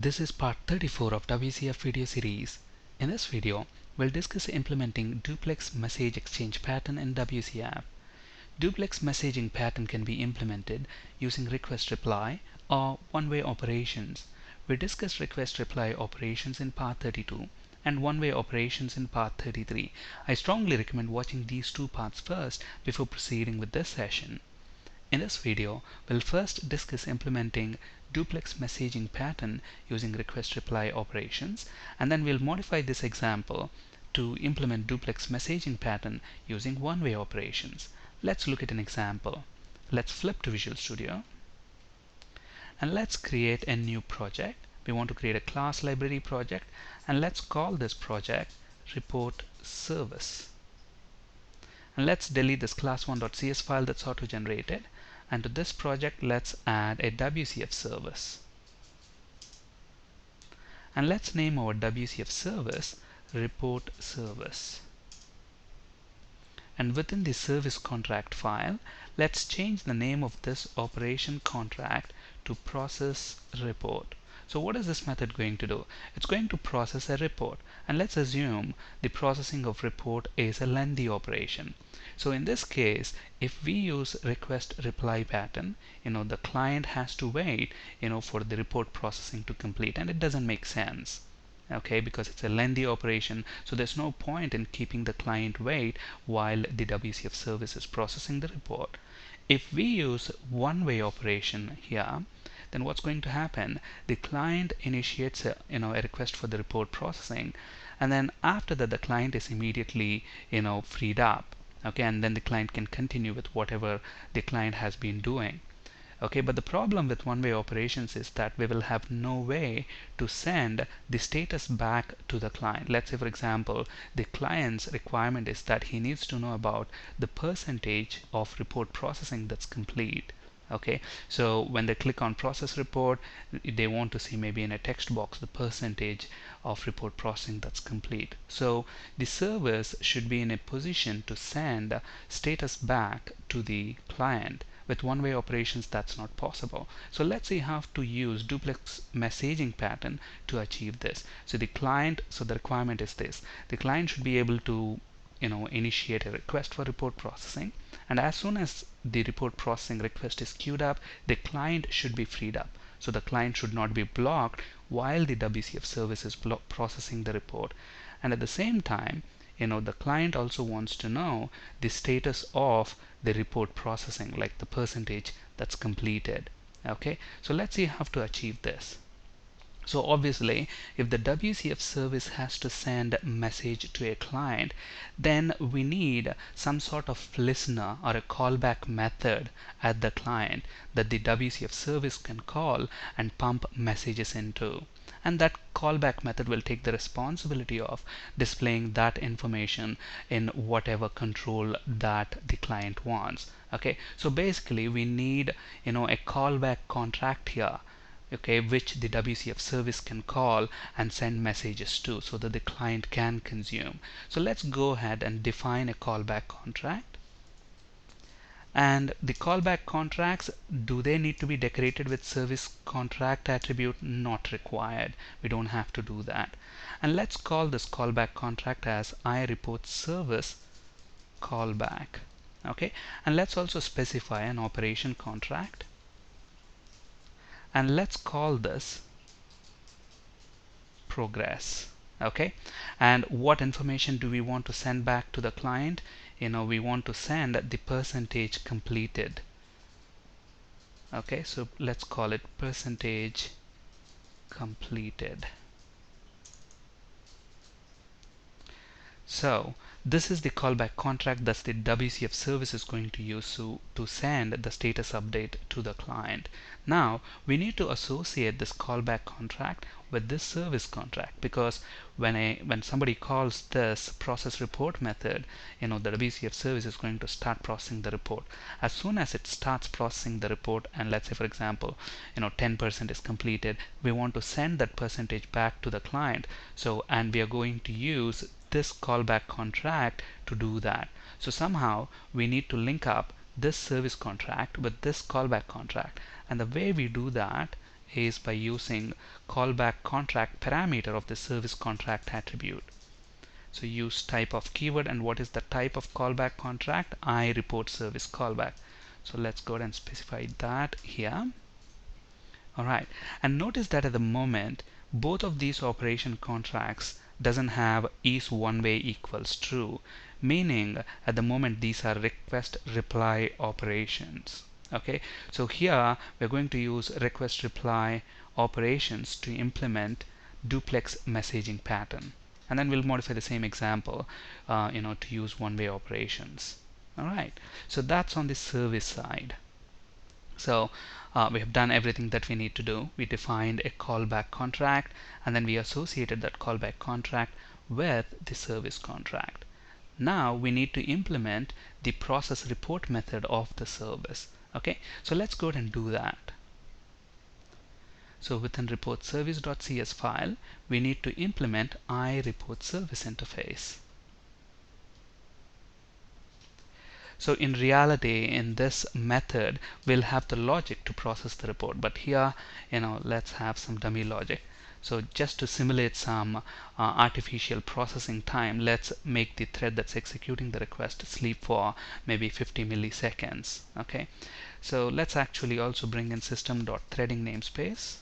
This is part 34 of WCF video series. In this video, we'll discuss implementing duplex message exchange pattern in WCF. Duplex messaging pattern can be implemented using request reply or one-way operations. We discussed request reply operations in part 32 and one-way operations in part 33. I strongly recommend watching these two parts first before proceeding with this session. In this video, we'll first discuss implementing duplex messaging pattern using request reply operations, and then we'll modify this example to implement duplex messaging pattern using one-way operations. Let's look at an example. Let's flip to Visual Studio and let's create a new project. We want to create a class library project, and let's call this project report service. And let's delete this class1.cs file that's auto-generated, and to this project let's add a WCF service. And let's name our WCF service report service. And within the service contract file, let's change the name of this operation contract to process report. So what is this method going to do? It's going to process a report, and let's assume the processing of report is a lengthy operation. So in this case, if we use request reply pattern, the client has to wait for the report processing to complete, and it doesn't make sense. Okay, because it's a lengthy operation, so there's no point in keeping the client wait while the WCF service is processing the report. If we use one-way operation here, then what's going to happen? The client initiates a request for the report processing, and then after that the client is immediately freed up. Okay, and then the client can continue with whatever the client has been doing. Okay, but the problem with one-way operations is that we will have no way to send the status back to the client. Let's say, for example, the client's requirement is that he needs to know about the percentage of report processing that's complete. Okay, so when they click on process report, they want to see maybe in a text box the percentage of report processing that's complete. So the service should be in a position to send status back to the client. With one-way operations, that's not possible. So let's see how to use duplex messaging pattern to achieve this. So the requirement is this: the client should be able to initiate a request for report processing, and as soon as the report processing request is queued up, the client should be freed up. So the client should not be blocked while the WCF service is processing the report. And at the same time, the client also wants to know the status of the report processing, like the percentage that's completed. Okay, so let's see how to achieve this. So obviously, if the WCF service has to send a message to a client, then we need some sort of listener or a callback method at the client that the WCF service can call and pump messages into. And that callback method will take the responsibility of displaying that information in whatever control that the client wants. Okay, so basically we need a callback contract here, okay, which the WCF service can call and send messages to, so that the client can consume. So let's go ahead and define a callback contract. And the callback contracts, do they need to be decorated with service contract attribute? Not required. We don't have to do that. And let's call this callback contract as iReportService callback. Okay, and let's also specify an operation contract, and let's call this progress. Okay, and what information do we want to send back to the client? We want to send the percentage completed. Okay, so let's call it percentage completed. So this is the callback contract that the WCF service is going to use to send the status update to the client. Now we need to associate this callback contract with this service contract, because when somebody calls this process report method, the WCF service is going to start processing the report. As soon as it starts processing the report, and let's say, for example, 10% is completed, we want to send that percentage back to the client. So, and we are going to use this callback contract to do that. So somehow we need to link up this service contract with this callback contract, and the way we do that is by using callback contract parameter of the service contract attribute. So use type of keyword, and what is the type of callback contract? I report service callback. So let's go ahead and specify that here. Alright, and notice that at the moment both of these operation contracts doesn't have is one way equals true, meaning at the moment these are request reply operations. Okay, so here we're going to use request reply operations to implement duplex messaging pattern, and then we'll modify the same example to use one way operations. Alright, so that's on the service side. So we have done everything that we need to do. We defined a callback contract, and then we associated that callback contract with the service contract. Now we need to implement the process report method of the service. Okay, so let's go ahead and do that. So within report service.cs file, we need to implement I report service interface. So in reality, in this method, we'll have the logic to process the report. But here, let's have some dummy logic. So just to simulate some artificial processing time, let's make the thread that's executing the request sleep for maybe 50 milliseconds. Okay. So let's actually also bring in system.threading namespace.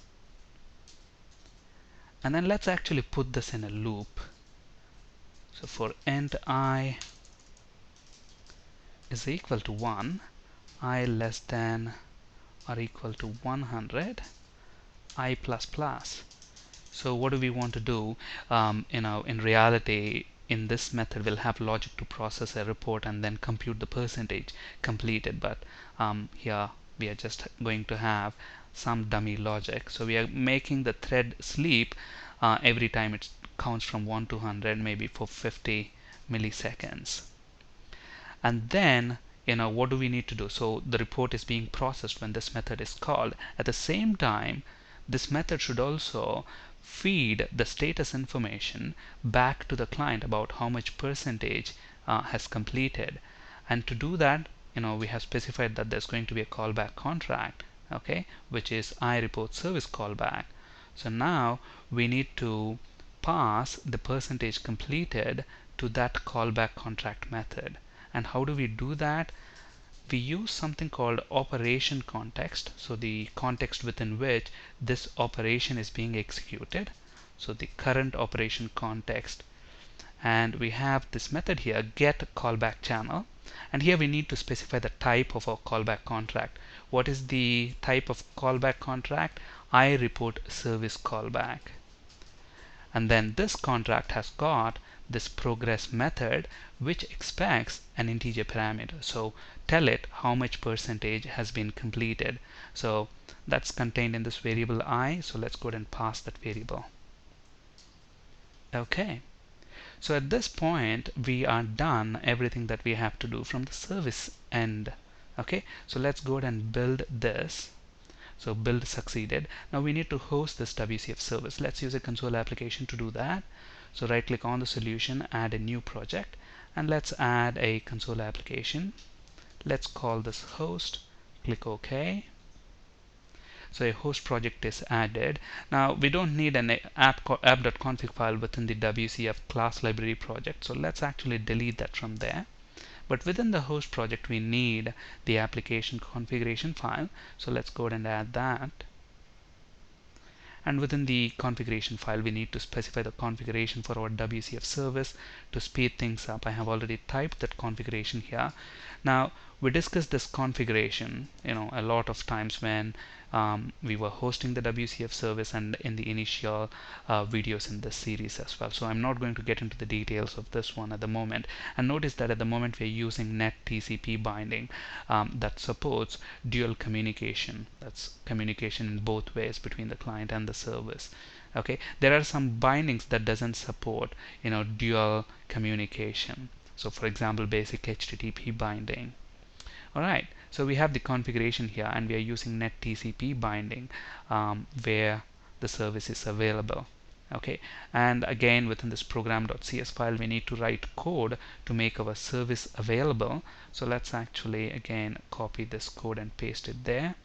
And then let's actually put this in a loop. So for int I is equal to 1, I less than or equal to 100, I plus plus. So what do we want to do? In reality, in this method we'll have logic to process a report and then compute the percentage completed, but here we are just going to have some dummy logic. So we are making the thread sleep every time it counts from 1 to 100, maybe for 50 milliseconds. And then what do we need to do? So the report is being processed when this method is called. At the same time, this method should also feed the status information back to the client about how much percentage has completed. And to do that, we have specified that there's going to be a callback contract, okay, which is I report service callback. So now we need to pass the percentage completed to that callback contract method. And how do we do that? We use something called operation context, so the context within which this operation is being executed. So the current operation context, and we have this method here, get callback channel, and here we need to specify the type of our callback contract. What is the type of callback contract? I report service callback. And then this contract has got this progress method which expects an integer parameter. So tell it how much percentage has been completed. So that's contained in this variable I. So let's go ahead and pass that variable. Okay. So at this point we are done everything that we have to do from the service end. Okay. So let's go ahead and build this. So build succeeded. Now we need to host this WCF service. Let's use a console application to do that. So right click on the solution, add a new project, and let's add a console application. Let's call this host. Click OK. So a host project is added. Now we don't need an app.config file within the WCF class library project. So let's actually delete that from there. But within the host project we need the application configuration file. So let's go ahead and add that. And within the configuration file we need to specify the configuration for our WCF service to speed things up. I have already typed that configuration here. Now we discussed this configuration a lot of times when we were hosting the WCF service and in the initial videos in this series as well. So I'm not going to get into the details of this one at the moment. And notice that at the moment we're using net TCP binding that supports dual communication. That's communication in both ways between the client and the service. Okay, there are some bindings that doesn't support dual communication. So for example, basic HTTP binding. Alright, so we have the configuration here and we are using net TCP binding where the service is available. Okay, and again within this program.cs file we need to write code to make our service available. So let's actually again copy this code and paste it there.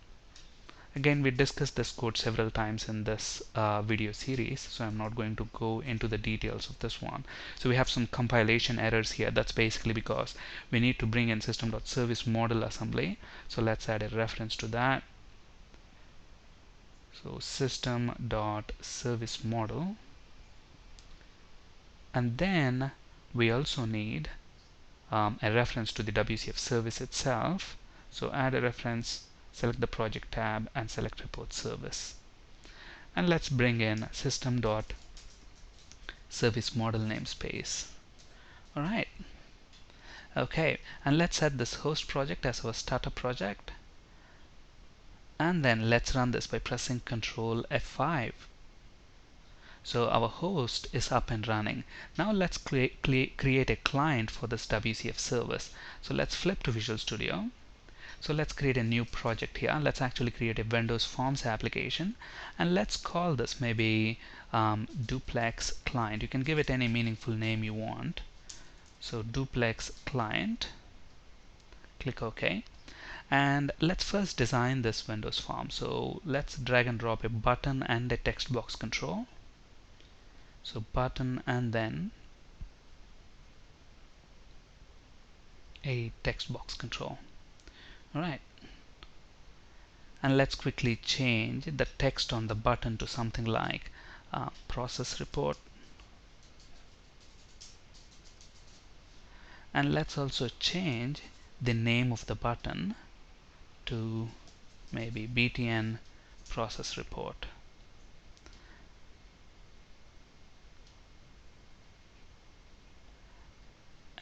Again, we discussed this code several times in this video series, so I'm not going to go into the details of this one. So we have some compilation errors here. That's basically because we need to bring in system.service model assembly. So let's add a reference to that. So system.service model, and then we also need a reference to the WCF service itself. So add a reference, select the project tab, and select report service. And let's bring in system.service model namespace. Alright. Okay, and let's set this host project as our startup project. And then let's run this by pressing Ctrl F5. So our host is up and running. Now let's create a client for this WCF service. So let's flip to Visual Studio. So let's create a new project here. Let's actually create a Windows Forms application, and let's call this maybe Duplex Client. You can give it any meaningful name you want. So Duplex Client. Click OK. And let's first design this Windows form. So let's drag and drop a button and a text box control. So button and then a text box control. Alright. And let's quickly change the text on the button to something like process report. And let's also change the name of the button to maybe BTN process report.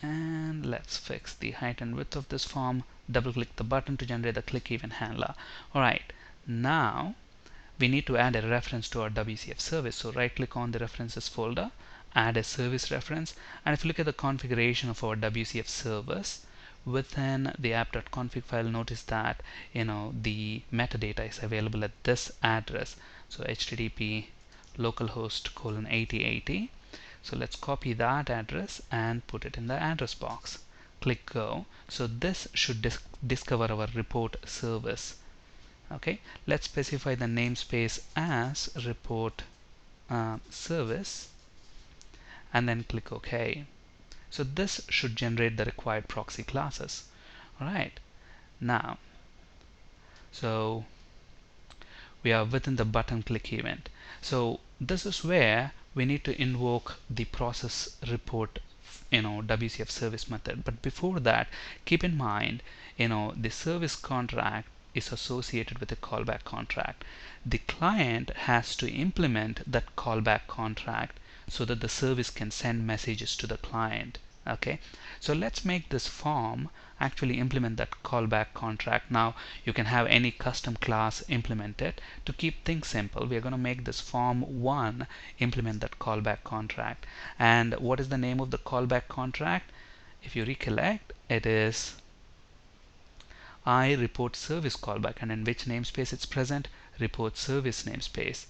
And let's fix the height and width of this form. Double click the button to generate the click event handler. Alright, now we need to add a reference to our WCF service. So right click on the references folder, add a service reference, and if you look at the configuration of our WCF service within the app.config file, notice that the metadata is available at this address. So http localhost:8080. So let's copy that address and put it in the address box. Click go. So this should discover our report service. Okay, let's specify the namespace as report service, and then click OK. So this should generate the required proxy classes. Alright, now so we are within the button click event. So this is where we need to invoke the process report WCF service method. But before that, keep in mind the service contract is associated with a callback contract. The client has to implement that callback contract so that the service can send messages to the client. Okay, so let's make this form actually implement that callback contract. Now you can have any custom class implement it. To keep things simple, we are going to make this form 1 implement that callback contract. And what is the name of the callback contract? If you recollect, it is I report service callback, and in which namespace it's present? Report service namespace.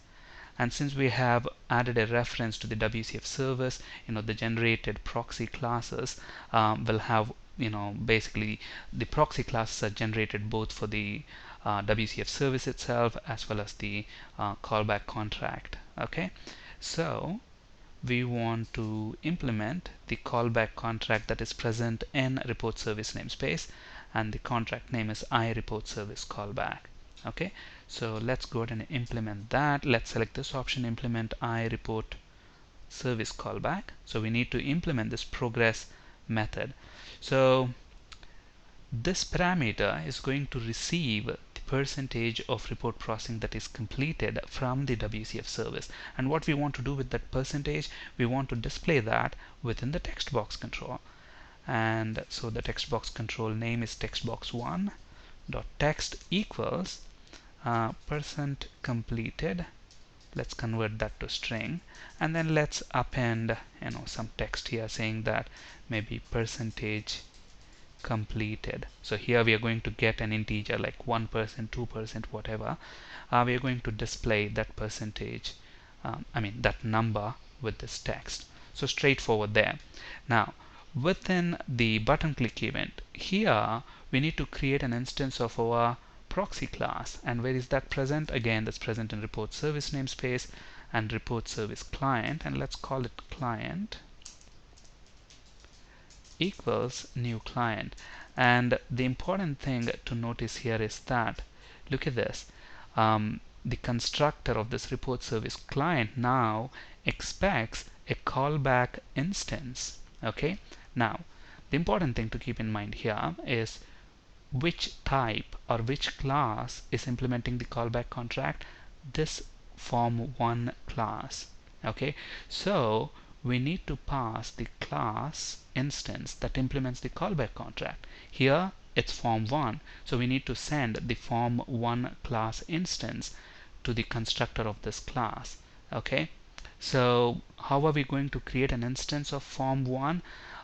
And since we have added a reference to the WCF service, the generated proxy classes will have, basically the proxy classes are generated both for the WCF service itself as well as the callback contract. Okay, so we want to implement the callback contract that is present in report service namespace, and the contract name is I report service callback. Okay, so let's go ahead and implement that. Let's select this option, implement I report service callback. So we need to implement this progress method. So this parameter is going to receive the percentage of report processing that is completed from the WCF service. And what we want to do with that percentage, we want to display that within the text box control. And so the text box control name is textbox1 dot text equals percent completed. Let's convert that to string, and then let's append some text here saying that maybe percentage completed. So here we are going to get an integer like 1%, 2%, whatever. We are going to display that percentage, that number with this text. So straightforward there. Now within the button click event, here we need to create an instance of our proxy class. And where is that present? Again, that's present in report service namespace and report service client, and let's call it client equals new client. And the important thing to notice here is that, look at this, the constructor of this report service client now expects a callback instance. Okay, now the important thing to keep in mind here is which type or which class is implementing the callback contract. This form1 class. Okay, so we need to pass the class instance that implements the callback contract. Here it's form1, so we need to send the form1 class instance to the constructor of this class. Okay, so how are we going to create an instance of form1?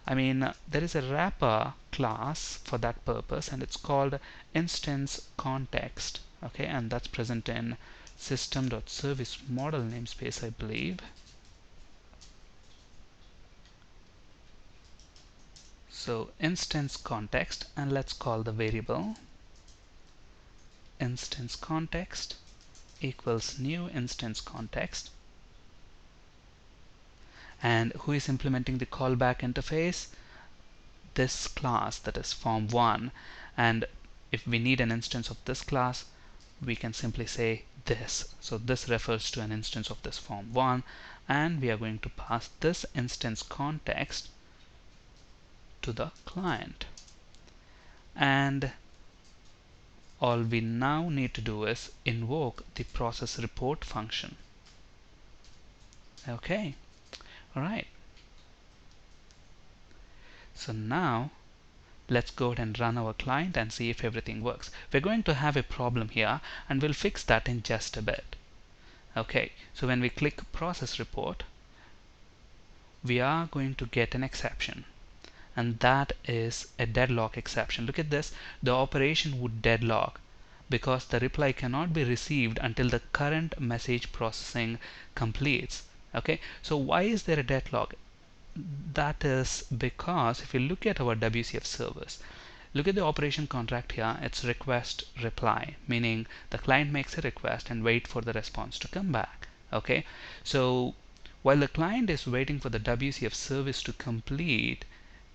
I mean, there is a wrapper class for that purpose, and it's called instance context. Okay, and that's present in system.service model namespace, I believe. So instance context, and let's call the variable instance context equals new instance context. And who is implementing the callback interface? This class, that is form1. And if we need an instance of this class, we can simply say this. So this refers to an instance of this form1, and we are going to pass this instance context to the client. And all we now need to do is invoke the process report function. Okay, all right. So now let's go ahead and run our client and see if everything works. We're going to have a problem here, and we'll fix that in just a bit. Okay, so when we click process report, we are going to get an exception, and that is a deadlock exception. Look at this, the operation would deadlock because the reply cannot be received until the current message processing completes. Okay, so why is there a deadlock? That is because if you look at our WCF service, look at the operation contract here. It's request reply, meaning the client makes a request and wait for the response to come back. Okay, so while the client is waiting for the WCF service to complete,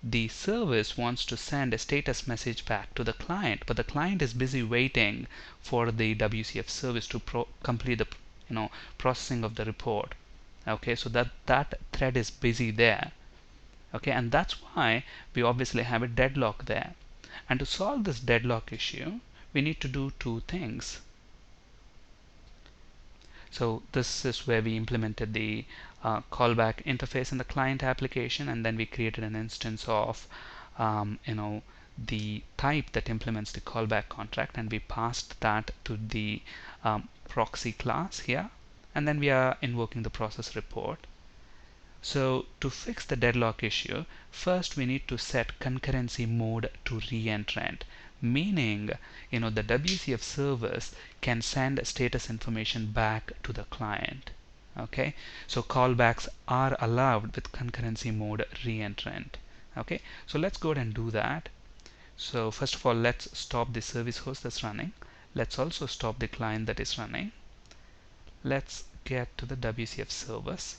the service wants to send a status message back to the client, but the client is busy waiting for the WCF service to complete the processing of the report. Okay, so that thread is busy there. Okay, and that's why we obviously have a deadlock there. And to solve this deadlock issue, we need to do two things. So this is where we implemented the callback interface in the client application, and then we created an instance of the type that implements the callback contract, and we passed that to the proxy class here, and then we are invoking the process report. So to fix the deadlock issue, first we need to set concurrency mode to reentrant, meaning the WCF service can send status information back to the client. Okay, so callbacks are allowed with concurrency mode reentrant. Okay, so let's go ahead and do that. So first of all, let's stop the service host that's running. Let's also stop the client that is running. Let's get to the WCF service.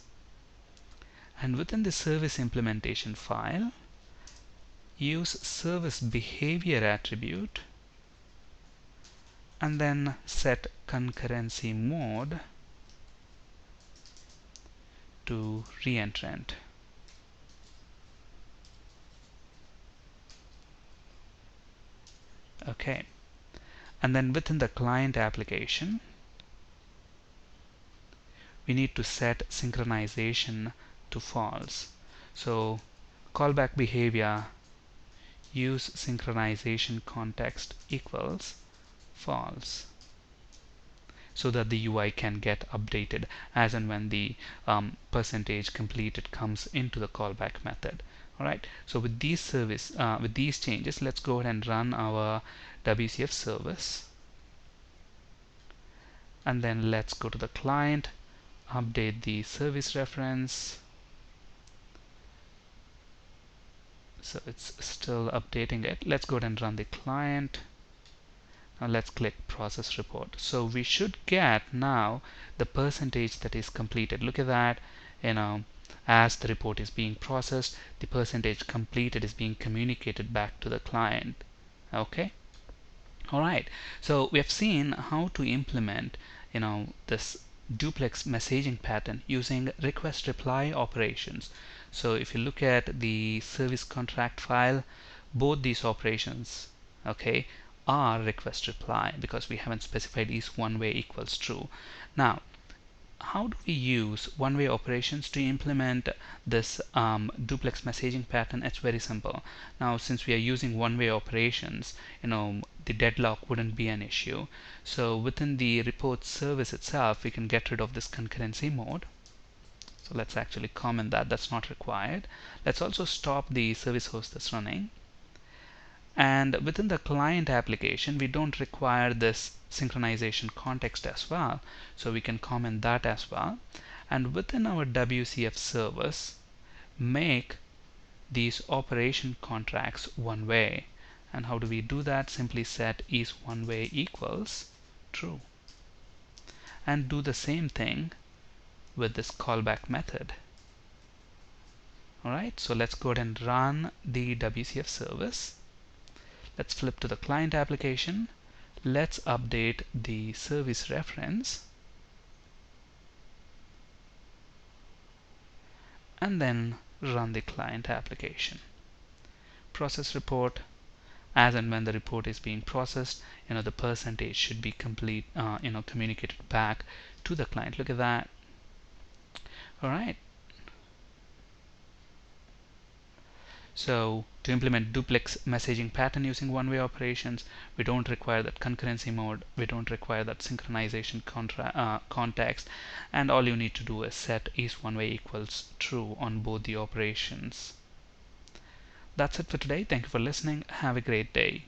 And within the service implementation file, use service behavior attribute and then set concurrency mode to reentrant. Okay, and then within the client application, we need to set synchronization to false. So callback behavior use synchronization context equals false, so that the UI can get updated as and when the percentage completed comes into the callback method. Alright, so with these changes, let's go ahead and run our WCF service, and then let's go to the client, update the service reference. So it's still updating it. Let's go ahead and run the client. let's click process report. So we should get now the percentage that is completed. Look at that, as the report is being processed, the percentage completed is being communicated back to the client. Okay. Alright, so we have seen how to implement this duplex messaging pattern using request reply operations. So if you look at the service contract file, both these operations, okay, are request reply because we haven't specified is OneWay equals true. Now, how do we use one-way operations to implement this duplex messaging pattern? It's very simple. Now, since we are using one-way operations, the deadlock wouldn't be an issue. So within the report service itself, we can get rid of this concurrency mode. So let's actually comment that that's not required. Let's also stop the service host that's running. And within the client application, we don't require this synchronization context as well, so we can comment that as well. And within our WCF service, make these operation contracts one way. And how do we do that? Simply set is one way equals true, and do the same thing with this callback method. Alright, so let's go ahead and run the WCF service. Let's flip to the client application. Let's update the service reference, and then run the client application. Process report. As and when the report is being processed, the percentage should be complete, communicated back to the client. Look at that. All right. So to implement duplex messaging pattern using one-way operations, we don't require that concurrency mode, we don't require that synchronization context, and all you need to do is set is one-way equals true on both the operations. That's it for today. Thank you for listening. Have a great day.